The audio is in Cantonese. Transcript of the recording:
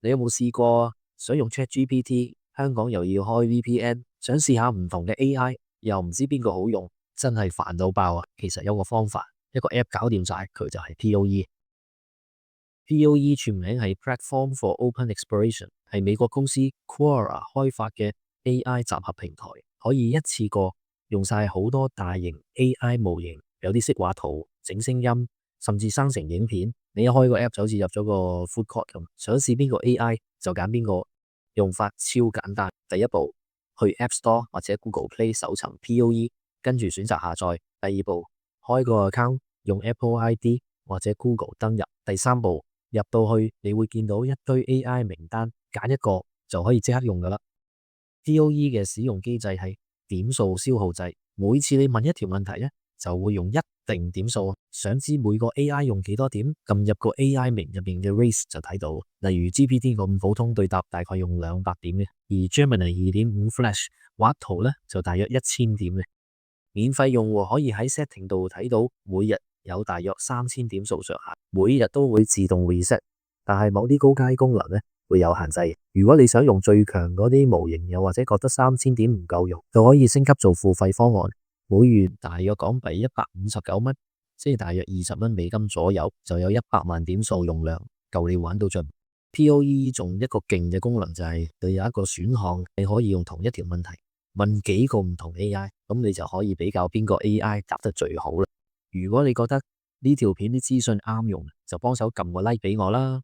你有冇試過想用 ChatGPT，香港又要開 VPN，想試下唔同嘅 AI，又唔知邊個好用，真係煩到爆啊！其實有個方法，一個 App 搞掂晒，佢就係 POE。POE 全名係 Platform for Open Exploration，係美國公司 Quora 開發嘅 AI 集合平台，可以一次過用晒好多大型 AI 模型，有啲識畫圖、整聲音，甚至生成影片。你一開個 app 就好似入咗個 food court 咁，想試邊個 AI 就揀邊個，用法超簡單。第一步，去 App Store 或者 Google Play 搜尋 POE，跟住選擇下載。第二步，開個 account，用 Apple ID 或者 Google 登入。第三步，入到去你會見到一堆 AI 名單，揀一個就可以即刻用噶啦。POE 嘅使用機制係點數消耗制，每次你問一條問題咧，就會用一定點數。想知每個 AI 用幾多點，撳入個 AI 名入面嘅 race 就睇到。例如 GPT 咁普通對答大概用200點嘅，而 Gemini 2.5 Flash 畫圖咧就大約1000點嘅。免費用戶可以喺 setting 度睇到每日有大約3000點數上限，每日都會自動 reset， 但係某啲高階功能咧會有限制。如果你想用最強嗰啲模型，又或者覺得3000點唔夠用，就可以升級做付費方案，每月大約港幣159蚊，即係大約20蚊美金左右，就有100萬點數用量，夠你玩到盡。POE 仲一個勁嘅功能就係佢有一個選項，你可以用同一條問題問幾個唔同 AI， 咁你就可以比較邊個 AI 答得最好啦。如果你覺得呢條片啲資訊啱用，就幫手撳個 like 俾我啦。